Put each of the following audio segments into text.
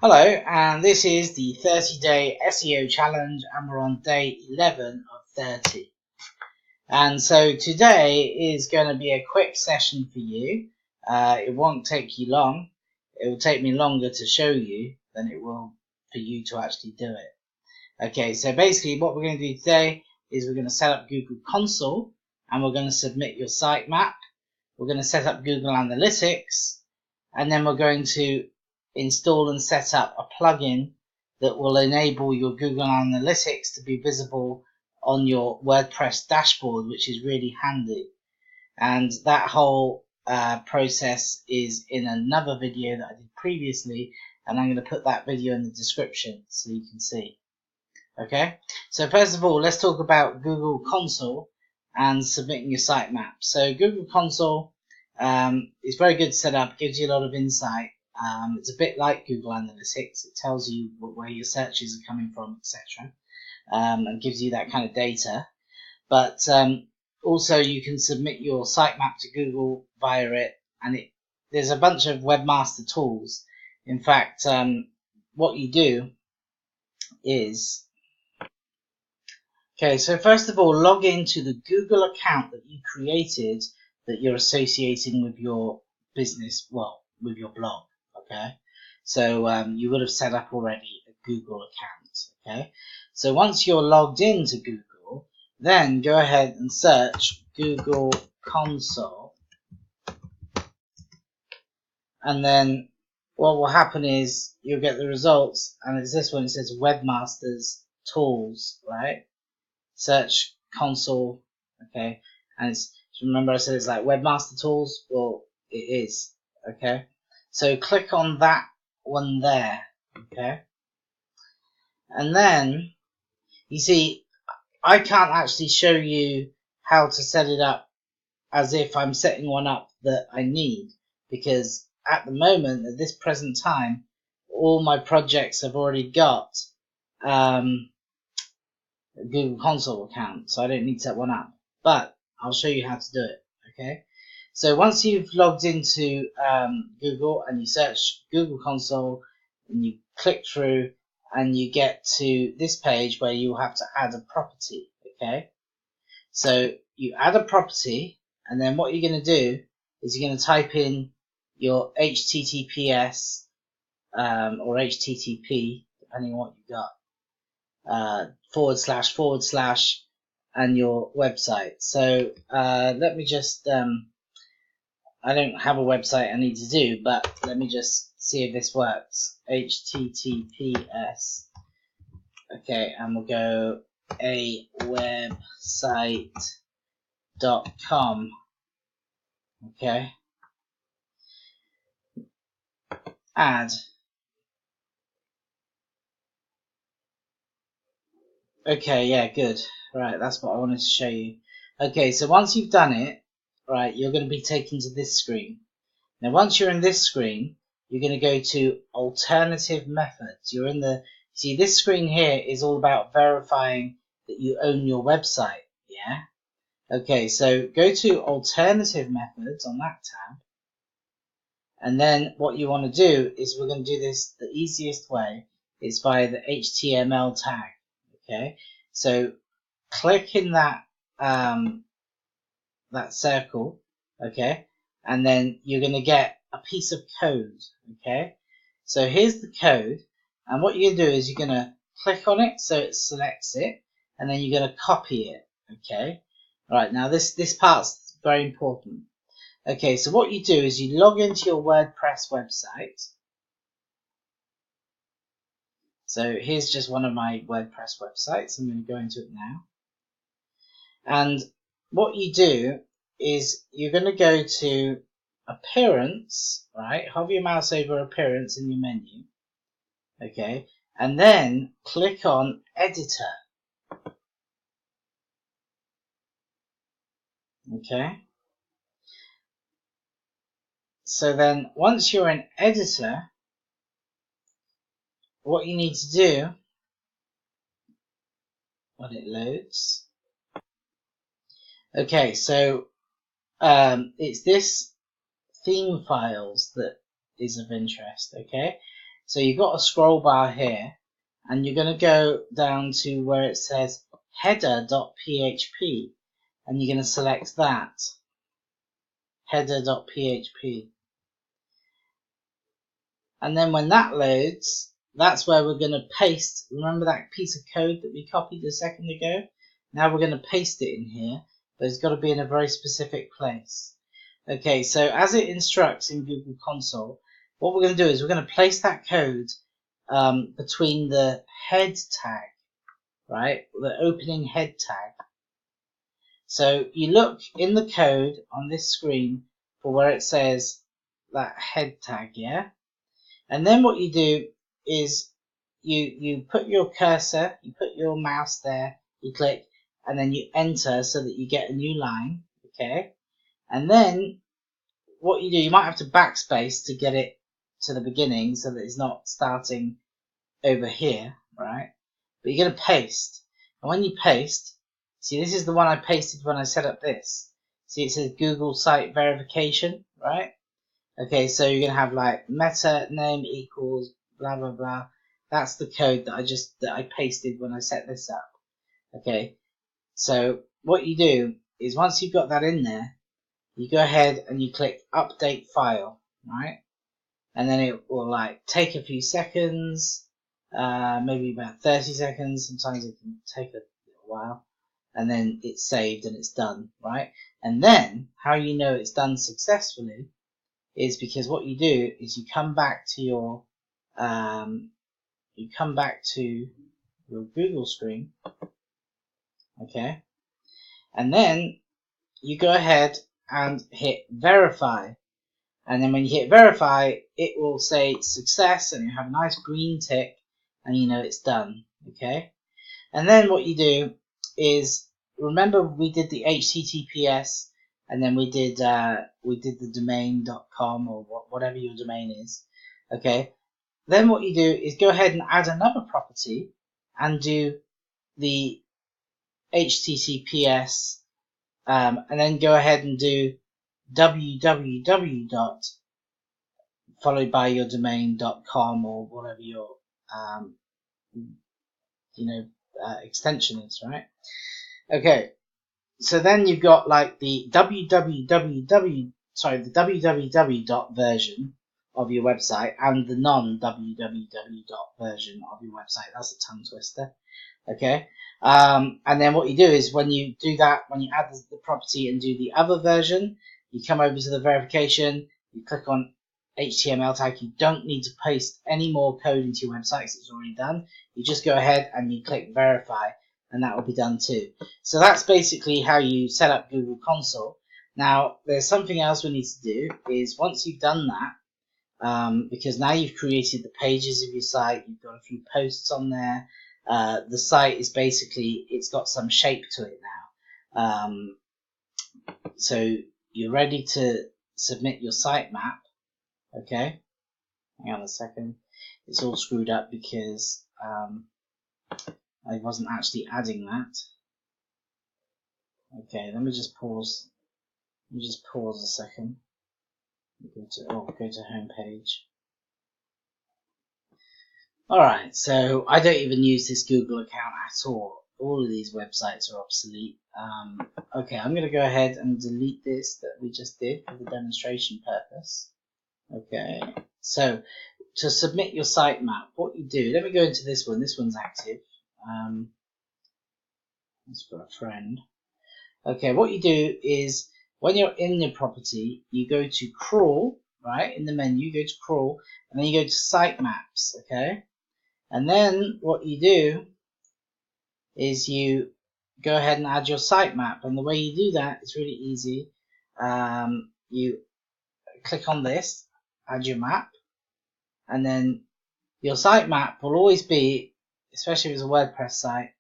Hello, and this is the 30-day SEO challenge, and we're on day 11 of 30. And so today is going to be a quick session for you. It won't take you long. It will take me longer to show you than it will for you to actually do it. Okay, so basically what we're going to do today is we're going to set up Google Console, and we're going to submit your sitemap. We're going to set up Google Analytics, and then we're going to install and set up a plugin that will enable your Google Analytics to be visible on your WordPress dashboard, which is really handy. And that whole process is in another video that I did previously, and I'm going to put that video in the description so you can see. Okay, so first of all, let's talk about Google Console and submitting your sitemap. So Google Console is very good to set up, gives you a lot of insight. It's a bit like Google Analytics. It tells you where your searches are coming from, etc., and gives you that kind of data. But also you can submit your sitemap to Google via it, and there's a bunch of webmaster tools. In fact, what you do is, okay, so first of all, log into the Google account that you created that you're associating with your business, well, with your blog. Okay, so you would have set up already a Google account. Okay, so once you're logged into Google, then go ahead and search Google Console, and then what will happen is you'll get the results, and it's this one. It says Webmasters Tools, right? Search Console, okay, and remember I said it's like Webmaster Tools. Well, it is, okay. So click on that one there, okay? And then, you see, I can't actually show you how to set it up as if I'm setting one up that I need, because at the moment, at this present time, all my projects have already got a Google Console account, so I don't need to set one up. But I'll show you how to do it, okay? So once you've logged into Google and you search Google Console and you click through and you get to this page where you have to add a property, okay? So you add a property, and then what you're going to do is you're going to type in your HTTPS or HTTP, depending on what you've got, // and your website. So let me just I don't have a website I need to do, but let me just see if this works. HTTPS. Okay, and we'll go a website.com. Okay. Add. Okay, yeah, good. Right, that's what I wanted to show you. Okay, so once you've done it, right, you're going to be taken to this screen. Now, once you're in this screen, you're going to go to alternative methods. You're in the, see, this screen here is all about verifying that you own your website. Yeah. Okay, so go to alternative methods on that tab. And then what you want to do is we're going to do this the easiest way is via the HTML tag. Okay, so click in that that circle, okay, and then you're going to get a piece of code, okay. So here's the code, and what you're going to do is you're going to click on it so it selects it, and then you're going to copy it, okay. All right, now this part's very important. Okay, so what you do is you log into your WordPress website. So here's just one of my WordPress websites. I'm going to go into it now. And what you do is you're going to go to Appearance, right? Hover your mouse over Appearance in your menu. Okay, and then click on Editor. Okay. So then once you're in Editor, what you need to do when it loads, okay, so it's this theme files that is of interest, okay. So you've got a scroll bar here, and you're going to go down to where it says header.php, and you're going to select that, header.php. And then when that loads, that's where we're going to paste. Remember that piece of code that we copied a second ago? Now we're going to paste it in here, but it's got to be in a very specific place. Okay, so as it instructs in Google Console, what we're going to do is we're going to place that code between the head tag, right? The opening head tag. So you look in the code on this screen for where it says that head tag, yeah? And then what you do is you put your cursor, you put your mouse there, you click, and then you enter so that you get a new line, okay? And then what you do, you might have to backspace to get it to the beginning so that it's not starting over here, right? But you're going to paste. And when you paste, see, this is the one I pasted when I set up this. See, it says Google Site Verification, right? Okay, so you're going to have like meta name equals blah, blah, blah. That's the code that I pasted when I set this up. Okay, so what you do is once you've got that in there, you go ahead and you click update file, right? And then it will like take a few seconds, maybe about 30 seconds. Sometimes it can take a little while, and then it's saved and it's done, right? And then how you know it's done successfully is because what you do is you come back to your Google screen, okay, and then you go ahead and hit verify, and then when you hit verify, it will say success, and you have a nice green tick, and you know it's done, okay. And then what you do is, remember we did the HTTPS, and then we did the domain.com or whatever your domain is, okay. Then what you do is go ahead and add another property and do the HTTPS, and then go ahead and do www. followed by your domain.com or whatever your extension is, right? Okay, so then you've got like the www version of your website and the non-www version of your website. That's a tongue twister. Okay, and then what you do is when you do that, when you add the property and do the other version, you come over to the verification, you click on HTML tag. You don't need to paste any more code into your website because it's already done. You just go ahead and you click verify, and that will be done too. So that's basically how you set up Google Console. Now there's something else we need to do is once you've done that, because now you've created the pages of your site, you've got a few posts on there, the site is basically, it's got some shape to it now. So you're ready to submit your sitemap. Okay, hang on a second. It's all screwed up because I wasn't actually adding that. Okay, let me just pause. Let me just pause a second. Go to home page. Alright, so I don't even use this Google account at all. All of these websites are obsolete. Okay, I'm going to go ahead and delete this that we just did for the demonstration purpose. Okay, so to submit your sitemap, what you do, let me go into this one. This one's active. That's for a friend. Okay, what you do is when you're in the property, you go to crawl, right? In the menu, you go to crawl, and then you go to sitemaps, okay? And then what you do is you go ahead and add your sitemap, and the way you do that is really easy. You click on this, add your map, and then your sitemap will always be, especially if it's a WordPress site,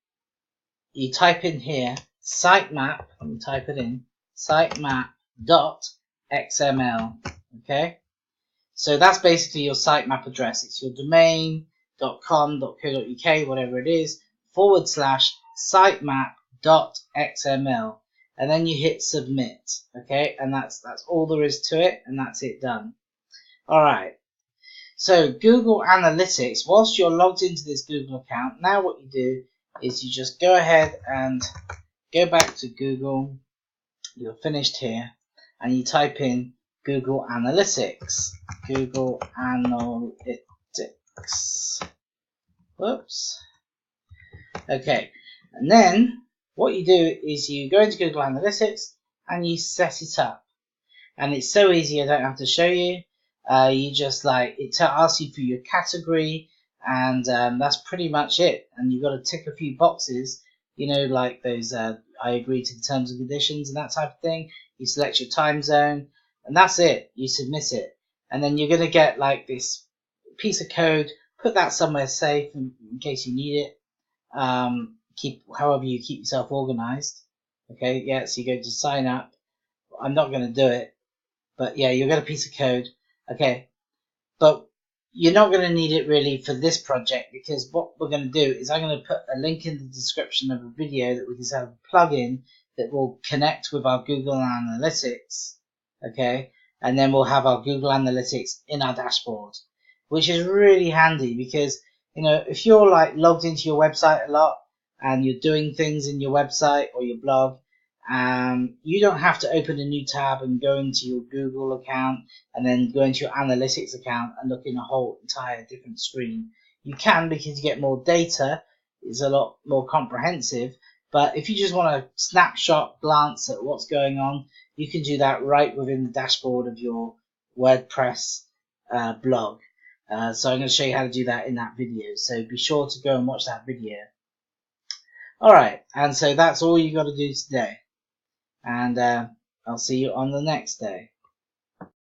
you type in here sitemap, let me type it in, sitemap.xml, okay? So that's basically your sitemap address. It's your domain.com.co.uk, whatever it is, /sitemap.xml, and then you hit submit, okay? And that's all there is to it, and that's it done. Alright, So Google Analytics, whilst you're logged into this Google account, now what you do is you just go ahead and go back to Google. You're finished here, and you type in Google Analytics. Google Analytics. Whoops. Okay, and then what you do is you go into Google Analytics and you set it up. And it's so easy, I don't have to show you. You just it asks you for your category, and that's pretty much it. And you've got to tick a few boxes, like those I agree to the terms and conditions and that type of thing. You select your time zone, and that's it. You submit it, and then you're going to get this piece of code. Put that somewhere safe in case you need it. However you keep yourself organized. Okay, yeah, so you go to sign up. I'm not going to do it. But yeah, you'll get a piece of code. Okay, but you're not going to need it really for this project, because what we're going to do is I'm going to put a link in the description of a video that we can set up a plugin that will connect with our Google Analytics. Okay, and then we'll have our Google Analytics in our dashboard, which is really handy because if you're logged into your website a lot and you're doing things in your website or your blog, you don't have to open a new tab and go into your Google account and then go into your Analytics account and look in a whole entire different screen. You can, because you get more data. It's a lot more comprehensive. But if you just want a snapshot glance at what's going on, you can do that right within the dashboard of your WordPress blog. So I'm going to show you how to do that in that video. So be sure to go and watch that video. Alright, and so that's all you got to do today. And I'll see you on the next day.